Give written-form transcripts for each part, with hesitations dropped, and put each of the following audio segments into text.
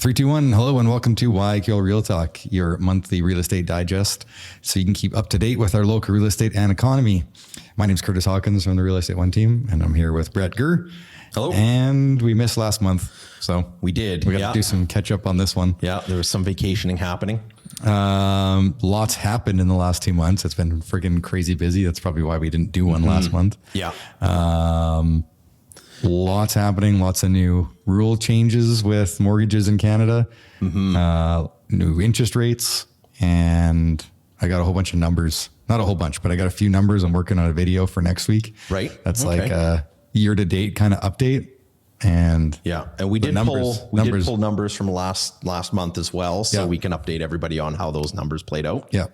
321, hello and welcome to YQL Real Talk, your monthly real estate digest, so you can keep up to date with our local real estate and economy. My name is Kurtis Hawkins from the Real Estate One team, and I'm here with Brett Gurr. Hello. And we missed last month, so we did. We got to do some catch up on this one. Yeah, there was some vacationing happening. Lots happened in the last 2 months. It's been freaking crazy busy. That's probably why we didn't do one last month. Yeah. Lots happening, lots of new rule changes with mortgages in Canada, new interest rates, and I got a whole bunch of numbers. Not a whole bunch, but I got a few numbers. I'm working on a video for next week. Right. That's like a year-to-date kind of update. And yeah, and we did pull numbers from last month as well, so we can update everybody on how those numbers played out. Yeah.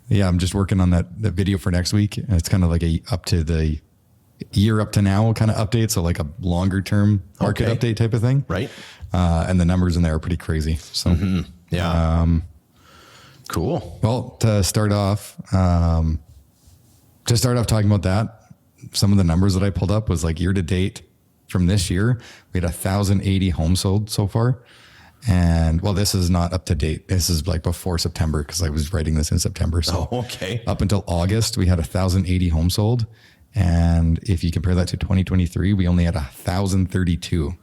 Yeah, I'm just working on that video for next week. And it's kind of like a up to the year up to now kind of update. So like a longer term market update type of thing. Right. And the numbers in there are pretty crazy. So yeah. Cool. Well, to start off talking about that, some of the numbers that I pulled up was like year to date from this year, we had 1,080 homes sold so far. And well, this is not up to date. This is like before September, because I was writing this in September. So up until August, we had 1,080 homes sold. And if you compare that to 2023, we only had 1,032.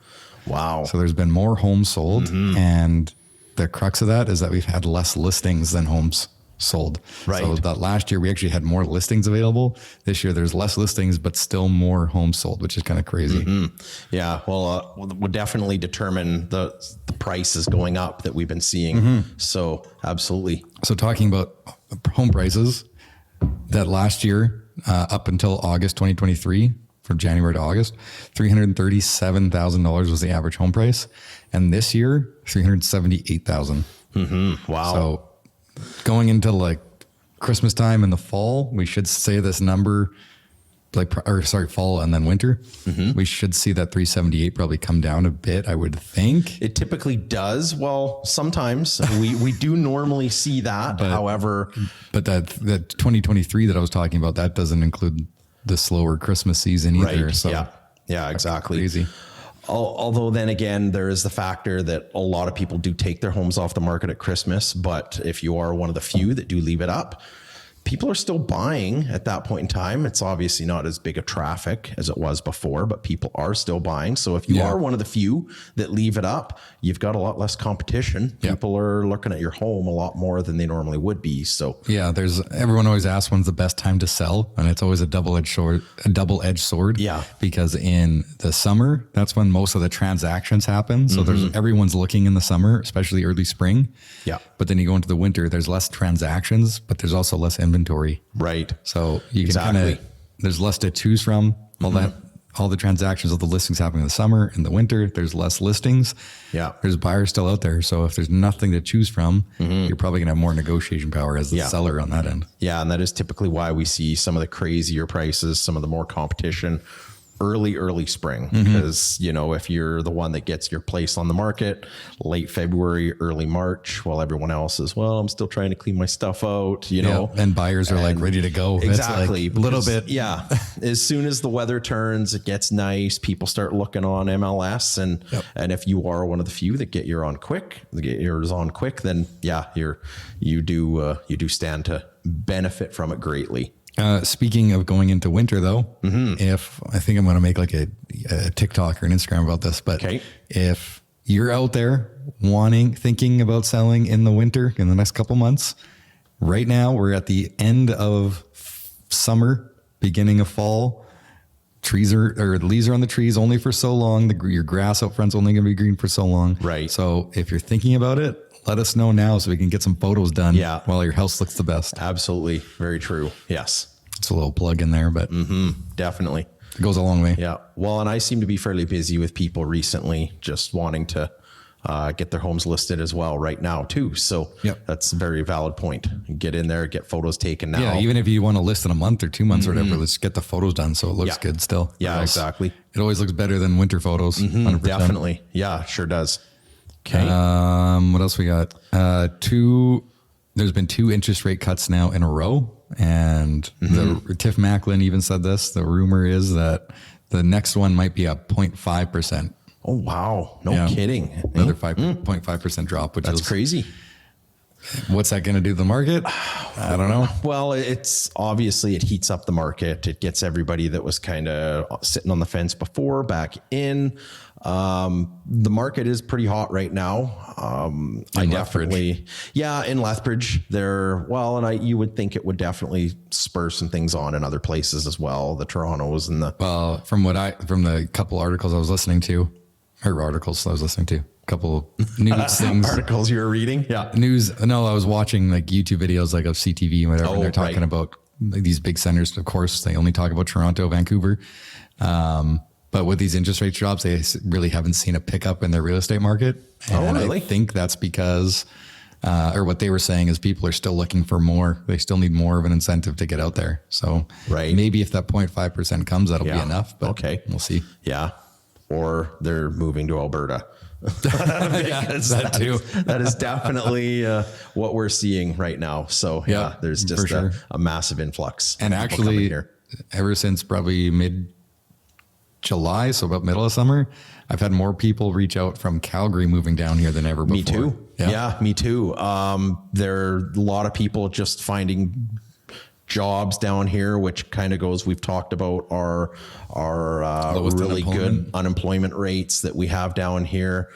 Wow. So there's been more homes sold. And the crux of that is that we've had less listings than homes sold. Right. So that last year we actually had more listings available. This year there's less listings, but still more homes sold, which is kind of crazy. Yeah. Well, would definitely determine the prices going up that we've been seeing. So absolutely. So talking about home prices, that last year, up until August 2023, from January to August, $337,000 was the average home price. And this year, $378,000. Wow. So going into like Christmas time in the fall, we should say this number, fall and then winter, we should see that 378 probably come down a bit, I would think. It typically does. Well, sometimes we do normally see that. However, but that 2023 that I was talking about, that doesn't include the slower Christmas season either. Right. So yeah, exactly. Crazy. Although then again, there is the factor that a lot of people do take their homes off the market at Christmas. But if you are one of the few that do leave it up, people are still buying at that point in time. It's obviously not as big a traffic as it was before, but people are still buying. So if you are one of the few that leave it up, you've got a lot less competition. People are looking at your home a lot more than they normally would be. So yeah, everyone always asks when's the best time to sell, and it's always a double-edged sword. Yeah, because in the summer, that's when most of the transactions happen. So everyone's looking in the summer, especially early spring. Yeah, but then you go into the winter, there's less transactions, but there's also less inventory. Right. So you can there's less to choose from. All the transactions of the listings happening in the summer. In the winter, there's less listings. Yeah. There's buyers still out there. So if there's nothing to choose from, you're probably going to have more negotiation power as the seller on that end. Yeah. And that is typically why we see some of the crazier prices, some of the more competition early spring, because if you're the one that gets your place on the market late February, early March, while everyone else is, well, I'm still trying to clean my stuff out, and buyers are like ready to go. Exactly. Like a little bit. Yeah. As soon as the weather turns, it gets nice. People start looking on MLS, and if you are one of the few that get yours on quick, then you do stand to benefit from it greatly. Speaking of going into winter though, if I think I'm going to make like a TikTok or an Instagram about this, but if you're out there thinking about selling in the winter in the next couple months, right now we're at the end of summer, beginning of fall. The leaves are on the trees only for so long. Your grass out front's only going to be green for so long. Right. So if you're thinking about it, let us know now so we can get some photos done while your house looks the best. Absolutely. Very true. Yes. It's a little plug in there, but definitely. It goes a long way. Yeah. Well, and I seem to be fairly busy with people recently just wanting to get their homes listed as well right now too. So that's a very valid point. Get in there, get photos taken now. Yeah. Even if you want to list in a month or 2 months or whatever, let's get the photos done so it looks good still. Yeah, exactly. It always looks better than winter photos. 100%. Definitely. Yeah, sure does. Okay. What else we got? There's been 2 interest rate cuts now in a row. And Tiff Macklin even said this. The rumor is that the next one might be a 0.5% Oh, wow. No kidding. Another 5.5% drop, which That's crazy. What's that going to do to the market? I don't know. Well, it's obviously it heats up the market. It gets everybody that was kind of sitting on the fence before back in. The market is pretty hot right now. I definitely, in Lethbridge there. Well, and you would think it would definitely spur some things on in other places as well. The Torontos and from the couple articles I was listening to, a couple news things. Articles you were reading? Yeah. News. No, I was watching like YouTube videos like of CTV and whatever. And they're talking about like, these big centers. Of course, they only talk about Toronto, Vancouver. But with these interest rate drops, they really haven't seen a pickup in their real estate market. And I think that's because, or what they were saying is people are still looking for more. They still need more of an incentive to get out there. So maybe if that 0.5% comes, that'll be enough. But we'll see. Yeah. Or they're moving to Alberta. That is definitely what we're seeing right now. So there's just a massive influx. And actually, ever since probably mid-July, so about middle of summer, I've had more people reach out from Calgary moving down here than ever before. Me too. Yeah, me too. There are a lot of people just finding jobs down here, which kind of goes, we've talked about our really good unemployment rates that we have down here.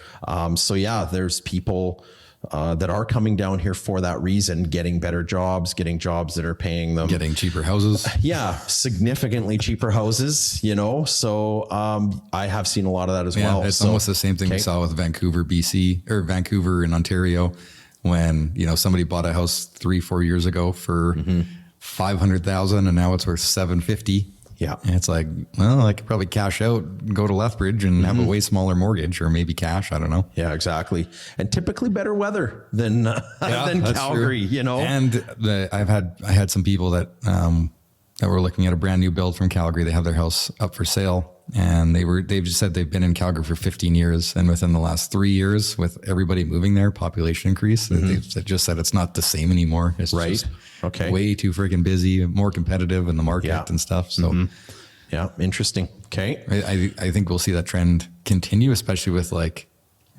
So there's people that are coming down here for that reason, getting better jobs, getting jobs that are paying them. Getting cheaper houses. Significantly cheaper houses, So I have seen a lot of that as well. It's almost the same thing we saw with Vancouver, BC, or Vancouver in Ontario, when, somebody bought a house 3-4 years ago for $500,000 and now it's worth $750,000. Yeah. And it's like, well, I could probably cash out, go to Lethbridge and have a way smaller mortgage, or maybe cash. I don't know. Yeah, exactly. And typically better weather than Calgary, And I had some people that were looking at a brand new build from Calgary. They have their house up for sale, and they've just said they've been in Calgary for 15 years. And within the last 3 years, with everybody moving there, population increase, they've just said it's not the same anymore. It's just way too freaking busy, more competitive in the market and stuff. So interesting. Okay. I think we'll see that trend continue, especially with like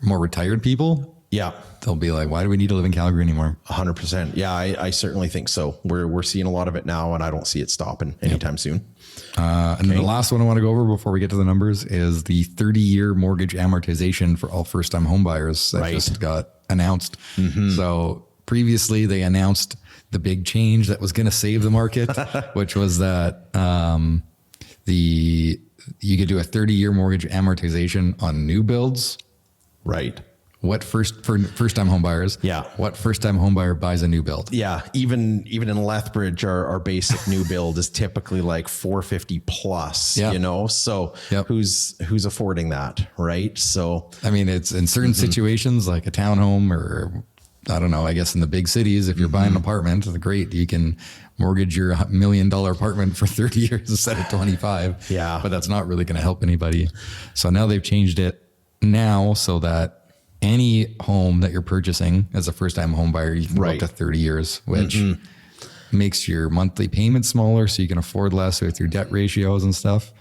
more retired people. Yeah. They'll be like, why do we need to live in Calgary anymore? 100%. Yeah, I certainly think so. We're seeing a lot of it now, and I don't see it stopping anytime soon. And the last one I want to go over before we get to the numbers is the 30-year mortgage amortization for all first-time homebuyers that just got announced. So previously they announced the big change that was going to save the market, which was that you could do a 30-year mortgage amortization on new builds. Right. For first-time home buyers? Yeah. What first-time home buyer buys a new build? Yeah. Even in Lethbridge, our basic new build is typically like $450 plus, So who's affording that? Right. So, I mean, it's in certain situations like a townhome, or I don't know, I guess in the big cities, if you're buying an apartment, it's great. You can mortgage your $1 million apartment for 30 years instead of 25. Yeah. But that's not really going to help anybody. So now they've changed it now so that any home that you're purchasing as a first-time home buyer, you can go up to 30 years, which makes your monthly payment smaller so you can afford less with your debt ratios and stuff.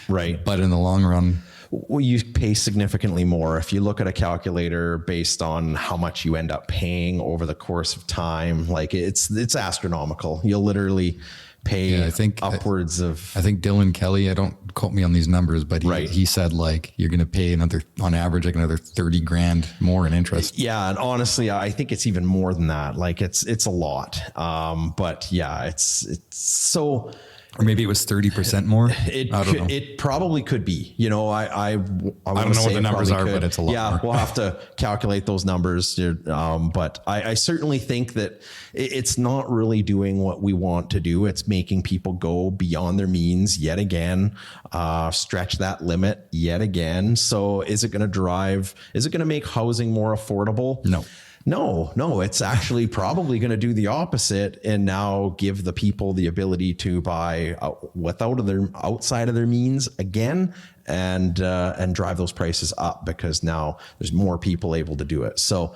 Right. But in the long run, well, you pay significantly more. If you look at a calculator based on how much you end up paying over the course of time, like it's astronomical. You'll literally pay upwards of... I think Dylan Kelly, I don't quote me on these numbers, but he said like you're going to pay on average like another 30 grand more in interest. Yeah. And honestly, I think it's even more than that. Like it's a lot. But yeah, it's so... Or maybe it was 30% more. I don't know. It probably could be. I don't know what the numbers are, but it's a lot more. We'll have to calculate those numbers. But I certainly think that it's not really doing what we want to do. It's making people go beyond their means yet again, stretch that limit yet again. So is it going to make housing more affordable? No, it's actually probably going to do the opposite and now give the people the ability to buy outside of their means again and drive those prices up because now there's more people able to do it. So,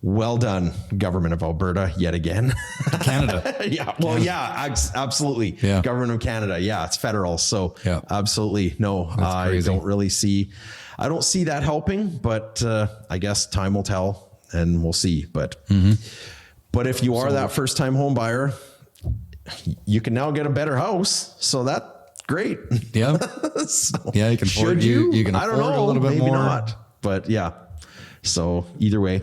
well done, government of Alberta, yet again. Canada. Absolutely. Yeah. Government of Canada. Yeah, it's federal. So absolutely. No, I don't really see I don't see that helping, but I guess time will tell and we'll see. But if you are that first time home buyer, you can now get a better house. So that's great. Yeah. So yeah. You can afford, you can afford a little bit maybe more. Not, but yeah. So either way,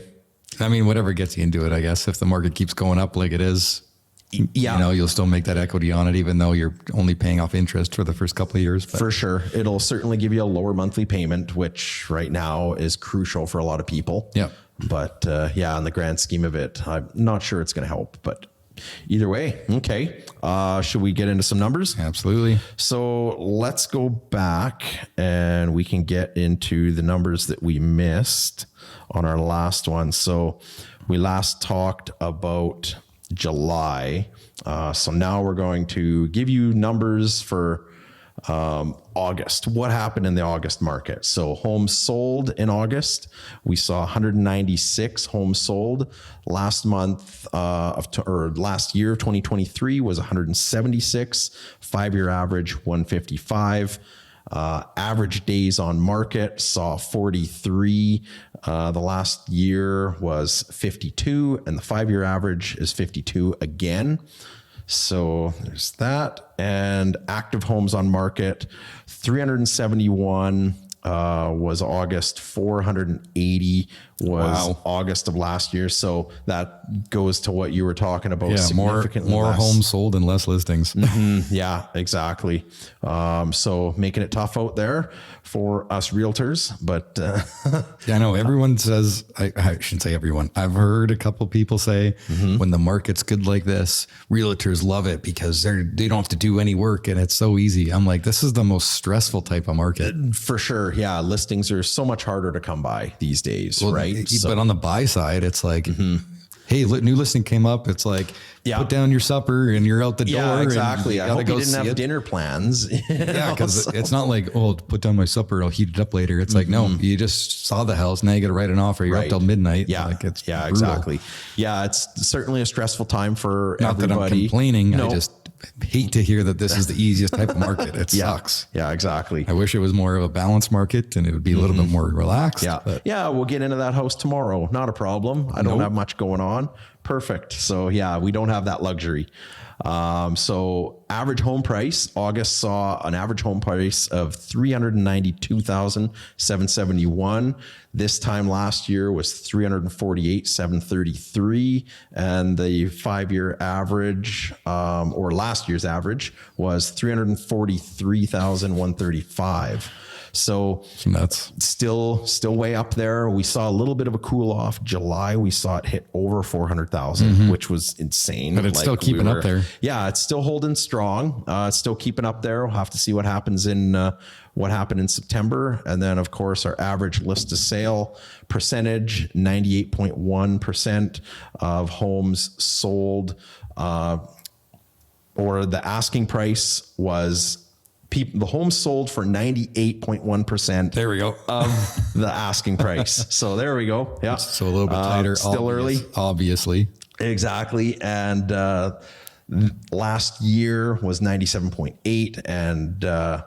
I mean, whatever gets you into it, I guess. If the market keeps going up like it is, you'll still make that equity on it, even though you're only paying off interest for the first couple of years. But. For sure. It'll certainly give you a lower monthly payment, which right now is crucial for a lot of people. Yeah. But in the grand scheme of it, I'm not sure it's going to help, but either way. Okay. Should we get into some numbers? Absolutely. So let's go back and we can get into the numbers that we missed on our last one. So we last talked about July. So now we're going to give you numbers for August. What happened in the August market? So homes sold in August, we saw 196 homes sold. Last month last year of 2023 was 176. 5-year average 155. Average days on market saw 43. The last year was 52, and the 5-year average is 52 again. So there's that. And active homes on market, 371 was August, 480 was August of last year. So that goes to what you were talking about. Yeah, significantly more less. homes sold and less listings. Yeah, exactly. So making it tough out there for us realtors, but I know everyone says, I shouldn't say everyone. I've heard a couple people say when the market's good like this, realtors love it because they don't have to do any work and it's so easy. I'm like, this is the most stressful type of market. For sure. Yeah. Listings are so much harder to come by these days, right? But on the buy side, it's like, hey, new listing came up. It's like, put down your supper and you're out the door. Yeah, exactly. I hope you didn't have dinner plans. Yeah, because it's not like, oh, put down my supper, I'll heat it up later. It's like, no, you just saw the house. Now you got to write an offer. You're up till midnight. Yeah, like it's brutal. exactly. Yeah, it's certainly a stressful time for not everybody. That I'm complaining. I just hate to hear that this is the easiest type of market. It sucks. Yeah, exactly. I wish it was more of a balanced market and it would be a little bit more relaxed. Yeah, we'll get into that house tomorrow. Not a problem. I don't have much going on. Perfect. So yeah, we don't have that luxury. So average home price, August saw an average home price of $392,771. This time last year was $348,733. And the 5-year average, or last year's average was $343,135. So that's still way up there. We saw a little bit of a cool off. July, we saw it hit over 400,000, which was insane. But it's still keeping up there. Yeah, it's still holding strong. It's still keeping up there. We'll have to see what happens what happened in September. And then of course our average list to sale percentage, 98.1% of homes sold, or the asking price was the homes sold for 98.1%. There we go. Of the asking price. So there we go. Yeah. So a little bit tighter. Still early. Obviously. Exactly. And last year was 97.8, and the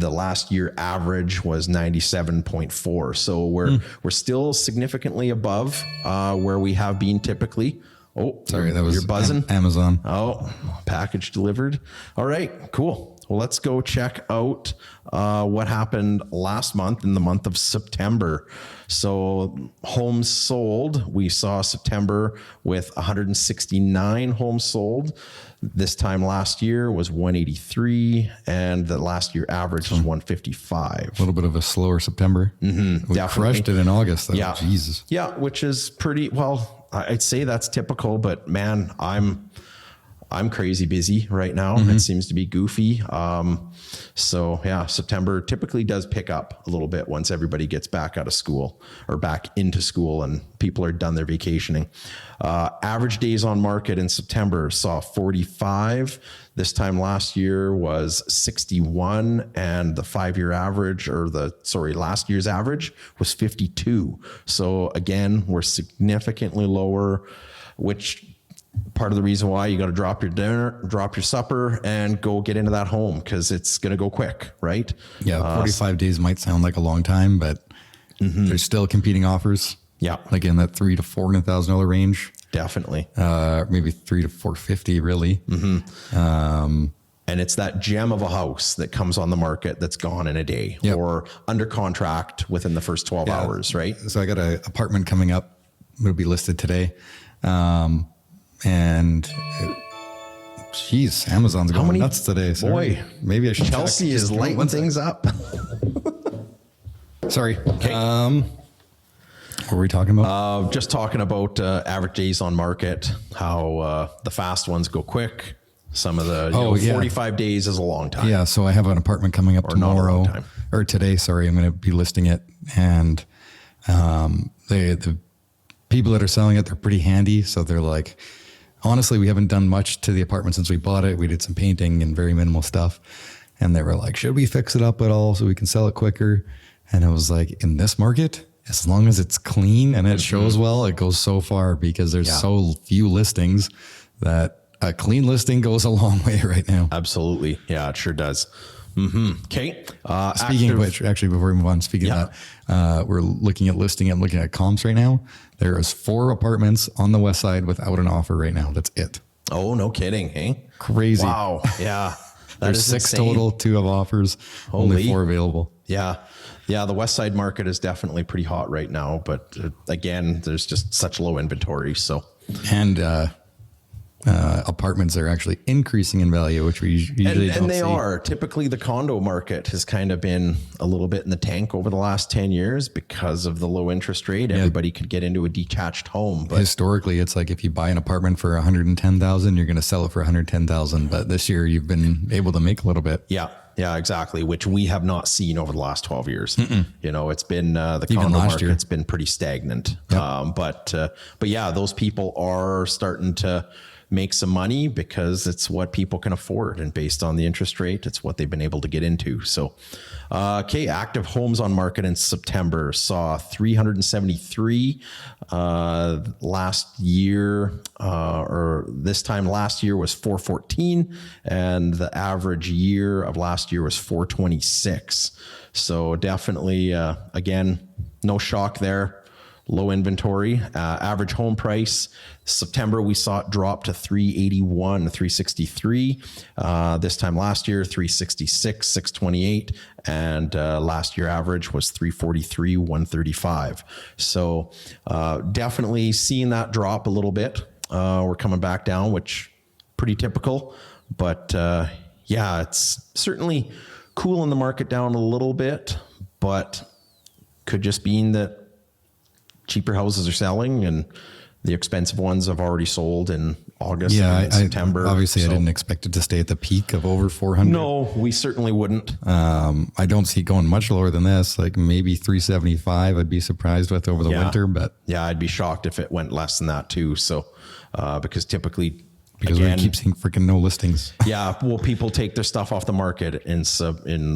last year average was 97.4. So we're still significantly above where we have been typically. Oh, sorry, that was you're buzzing. Amazon. Oh, package delivered. All right, cool. Well, let's go check out what happened last month in the month of September. So homes sold, we saw September with 169 homes sold. This time last year was 183, and the last year average was 155. A little bit of a slower September. We crushed it in August, though. Yeah. Jesus. Yeah, which is pretty, well, I'd say that's typical, but man, I'm crazy busy right now. It seems to be goofy. So yeah, September typically does pick up a little bit once everybody gets back out of school or back into school and people are done their vacationing. Average days on market in September saw 45. This time last year was 61, and the 5-year average, last year's average was 52. So again, we're significantly lower, which part of the reason why you got to drop your dinner, drop your supper, and go get into that home, because it's going to go quick, right? Yeah, 45 days might sound like a long time, but there's still competing offers. Yeah, like in that $300,000 to $400,000 range. Definitely. Maybe $300,000 to $450,000, really. And it's that gem of a house that comes on the market that's gone in a day, or under contract within the first 12 hours, right? So I got an apartment coming up. It'll be listed today. Geez, Amazon's going nuts today. Sorry. Boy, maybe I should Chelsea is lighting things up. Sorry. Okay. What were we talking about? Just talking about average days on market, how the fast ones go quick. Some of the 45 days is a long time. Yeah. So I have an apartment coming up tomorrow or today. Sorry. I'm going to be listing it. And the people that are selling it, they're pretty handy. So they're like, honestly, we haven't done much to the apartment since we bought it. We did some painting and very minimal stuff. And they were like, should we fix it up at all so we can sell it quicker? And I was like, in this market, as long as it's clean and it shows well, it goes so far, because there's so few listings that a clean listing goes a long way right now. Absolutely. Yeah, it sure does. Okay. Speaking of which, actually, before we move on, speaking of that, we're looking at listing and looking at comps right now. There is 4 apartments on the west side without an offer right now. That's it. Oh, no kidding. Hey, crazy. Wow. Yeah. There's 6 insane. Total, 2 have offers, only 4 available. Yeah. Yeah. The west side market is definitely pretty hot right now, but again, there's just such low inventory. So, and, apartments are actually increasing in value, which we usually don't see. And they are. Typically, the condo market has kind of been a little bit in the tank over the last 10 years because of the low interest rate. Everybody could get into a detached home. But historically, it's like if you buy an apartment for $110,000, you're going to sell it for $110,000. But this year, you've been able to make a little bit. Yeah. Yeah, exactly. Which we have not seen over the last 12 years. You know, it's been the condo market's been pretty stagnant. Yep. But yeah, those people are starting to make some money because it's what people can afford, and based on the interest rate, it's what they've been able to get into. So, okay, active homes on market in September saw 373 last year, or this time last year was 414, and the average year of last year was 426. So definitely, again, no shock there. Low inventory. Average home price, September, we saw it drop to 381, 363. This time last year, 366, 628. And last year average was 343, 135. So definitely seeing that drop a little bit. We're coming back down, which pretty typical. But yeah, it's certainly cooling the market down a little bit, but could just mean that cheaper houses are selling and the expensive ones have already sold in August and September. Obviously, I didn't expect it to stay at the peak of over 400. No, we certainly wouldn't. I don't see it going much lower than this, like maybe 375. I'd be surprised with over the winter, but yeah, I'd be shocked if it went less than that too. So, because typically, because we keep seeing freaking no listings. Yeah, well, people take their stuff off the market in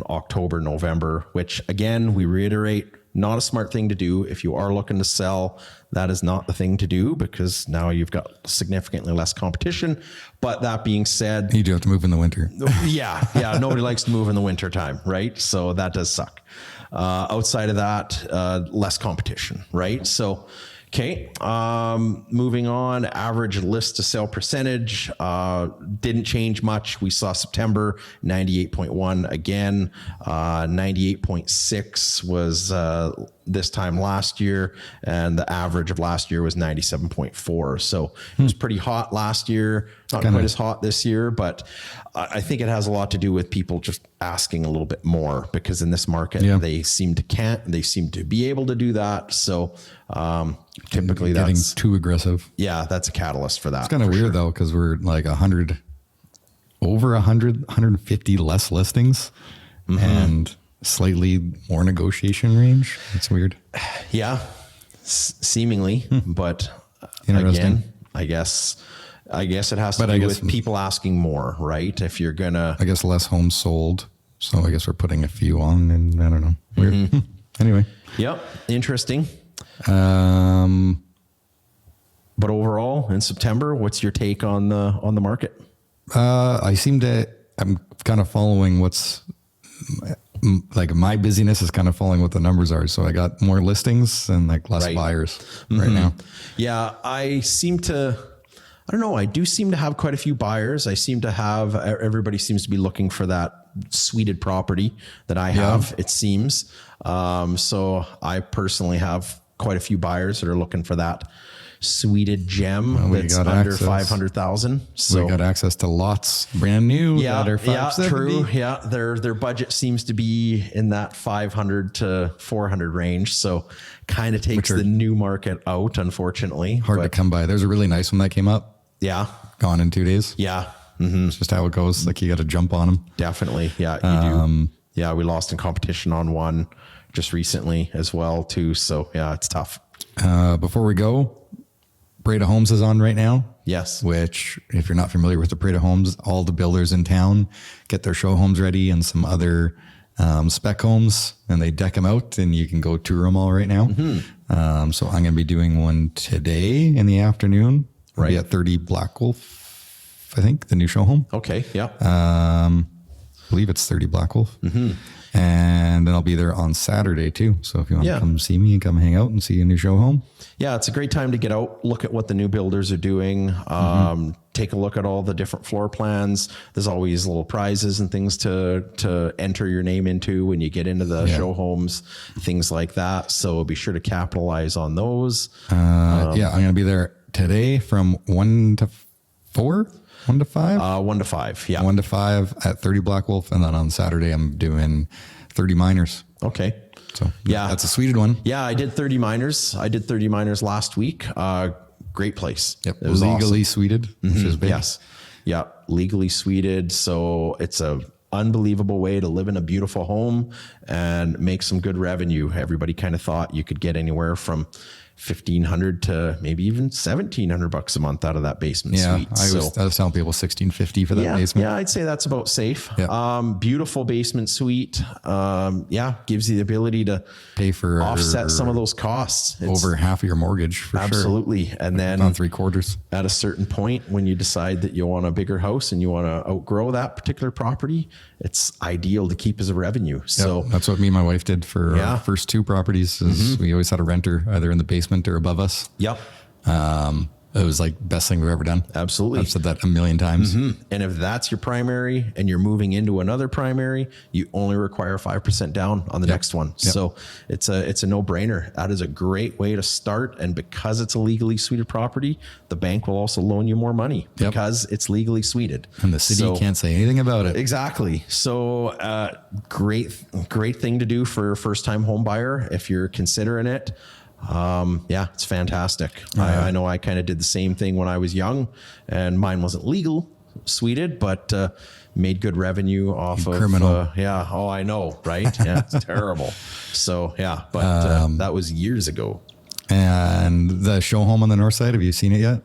October, November, which again, we reiterate, not a smart thing to do. If you are looking to sell, that is not the thing to do, because now you've got significantly less competition. But that being said, you do have to move in the winter. Yeah. Nobody likes to move in the winter time, right? So that does suck. Outside of that, less competition, right? So, okay. Moving on, average list to sale percentage, didn't change much. We saw September 98.1 again, 98.6 was, this time last year, and the average of last year was 97.4. So it was pretty hot last year, not quite as hot this year, but I think it has a lot to do with people just asking a little bit more, because in this market, they seem to be able to do that. So, typically getting that's too aggressive. Yeah. That's a catalyst for that. It's kind of weird though, cause we're like 150 less listings and slightly more negotiation range. It's weird. Yeah, seemingly, but again, I guess it has to do with people asking more, right? If you're gonna, I guess less homes sold. So I guess we're putting a few on, and I don't know. Weird. Anyway. Yep. Interesting. But overall, fall and September. What's your take on the market? I'm kind of following what's like my busyness is kind of following what the numbers are. So I got more listings and like less buyers right now. Yeah. I don't know. I do seem to have quite a few buyers. I seem to have, everybody seems to be looking for that suited property that I have, it seems. So I personally have quite a few buyers that are looking for that suited gem that's under 500,000. So we got access to lots brand new. That are true. Yeah. Their budget seems to be in that 500 to 400 range. So kind of takes the new market out, unfortunately. Hard to come by. There's a really nice one that came up. Yeah. Gone in 2 days. Yeah. It's just how it goes. Like you got to jump on them. Definitely. Yeah. You do. Yeah. We lost in competition on one just recently as well too. So yeah, it's tough. Before we go, Parade of Homes is on right now. Yes. Which, if you're not familiar with the Parade of Homes, all the builders in town get their show homes ready and some other spec homes, and they deck them out, and you can go tour them all right now. So I'm going to be doing one today in the afternoon. Right. Be at 30 Black Wolf, I think, the new show home. Okay. Yeah. I believe it's 30 Black Wolf. And then I'll be there on Saturday too. So if you want to come see me and come hang out and see a new show home. Yeah, it's a great time to get out, look at what the new builders are doing, take a look at all the different floor plans. There's always little prizes and things to enter your name into when you get into the show homes, things like that. So be sure to capitalize on those. I'm going to be there today from 1 to 4. 1 to 5? 1 to 5. Yeah. 1 to 5 at 30 Black Wolf. And then on Saturday, I'm doing 30 Miners. Okay. So that's a suited one. Yeah. I did 30 Miners. I did 30 Miners last week. Great place. Yep. It was legally suited, which is big. Yes. Yeah. Legally suited. So it's a unbelievable way to live in a beautiful home and make some good revenue. Everybody kind of thought you could get anywhere from $1,500 to maybe even $1,700 a month out of that basement suite. I was telling people $1,650 for that basement. Yeah, I'd say that's about safe. Yeah. Beautiful basement suite. Gives you the ability to pay for offset some of those costs. It's over half of your mortgage for absolutely. Sure. And then on 3/4. At a certain point, when you decide that you want a bigger house and you want to outgrow that particular property, it's ideal to keep as a revenue. So that's what me and my wife did for our first 2 properties. Is we always had a renter either in the basement or above us. Yep. It was like best thing we've ever done. Absolutely. I've said that a million times. And if that's your primary and you're moving into another primary, you only require 5% down on the next one. So it's a no-brainer. That is a great way to start. And because it's a legally suited property, the bank will also loan you more money because it's legally suited. And the city can't say anything about it. Exactly. So great thing to do for a first-time home buyer if you're considering it. It's fantastic. I know I kind of did the same thing when I was young, and mine wasn't legal suited, but made good revenue off of criminal. I know, right? Yeah, it's terrible. So that was years ago. And the show home on the north side, have you seen it yet?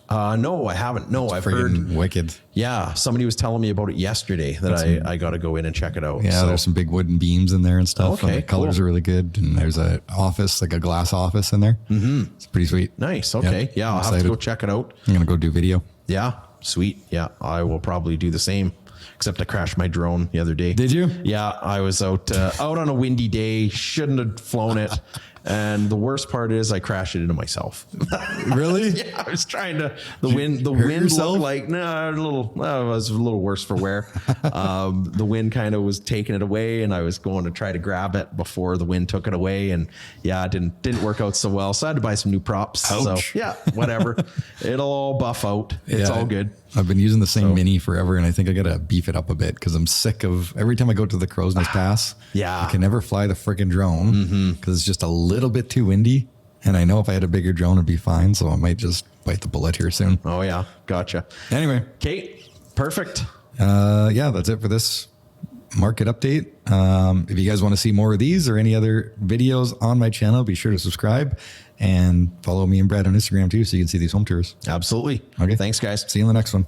No, I haven't. No, I've heard. Wicked. Yeah, somebody was telling me about it yesterday that I got to go in and check it out. Yeah, there's some big wooden beams in there and stuff. Okay, and the colors are really good. And there's an office, like a glass office in there. It's pretty sweet. Nice. Okay. Yeah, I'll have to go check it out. I'm going to go do video. Yeah, sweet. Yeah, I will probably do the same. Except I crashed my drone the other day. Did you? Yeah, I was out on a windy day. Shouldn't have flown it. And the worst part is I crashed it into myself. Really? Yeah, I was trying to. The wind looked like it was a little worse for wear. The wind kind of was taking it away, and I was going to try to grab it before the wind took it away, and it didn't work out so well. So I had to buy some new props. Ouch. So whatever. It'll all buff out. It's all good. I've been using the same Mini forever, and I think I got to beef it up a bit because I'm sick of every time I go to the Crow's Nest Pass. I can never fly the freaking drone because it's just a little bit too windy. And I know if I had a bigger drone, it'd be fine. So I might just bite the bullet here soon. Oh, yeah. Gotcha. Anyway. Kate, perfect. That's it for this market update. If you guys want to see more of these or any other videos on my channel, be sure to subscribe and follow me and Brad on Instagram too, so you can see these home tours. Absolutely. Okay. Thanks, guys. See you in the next one.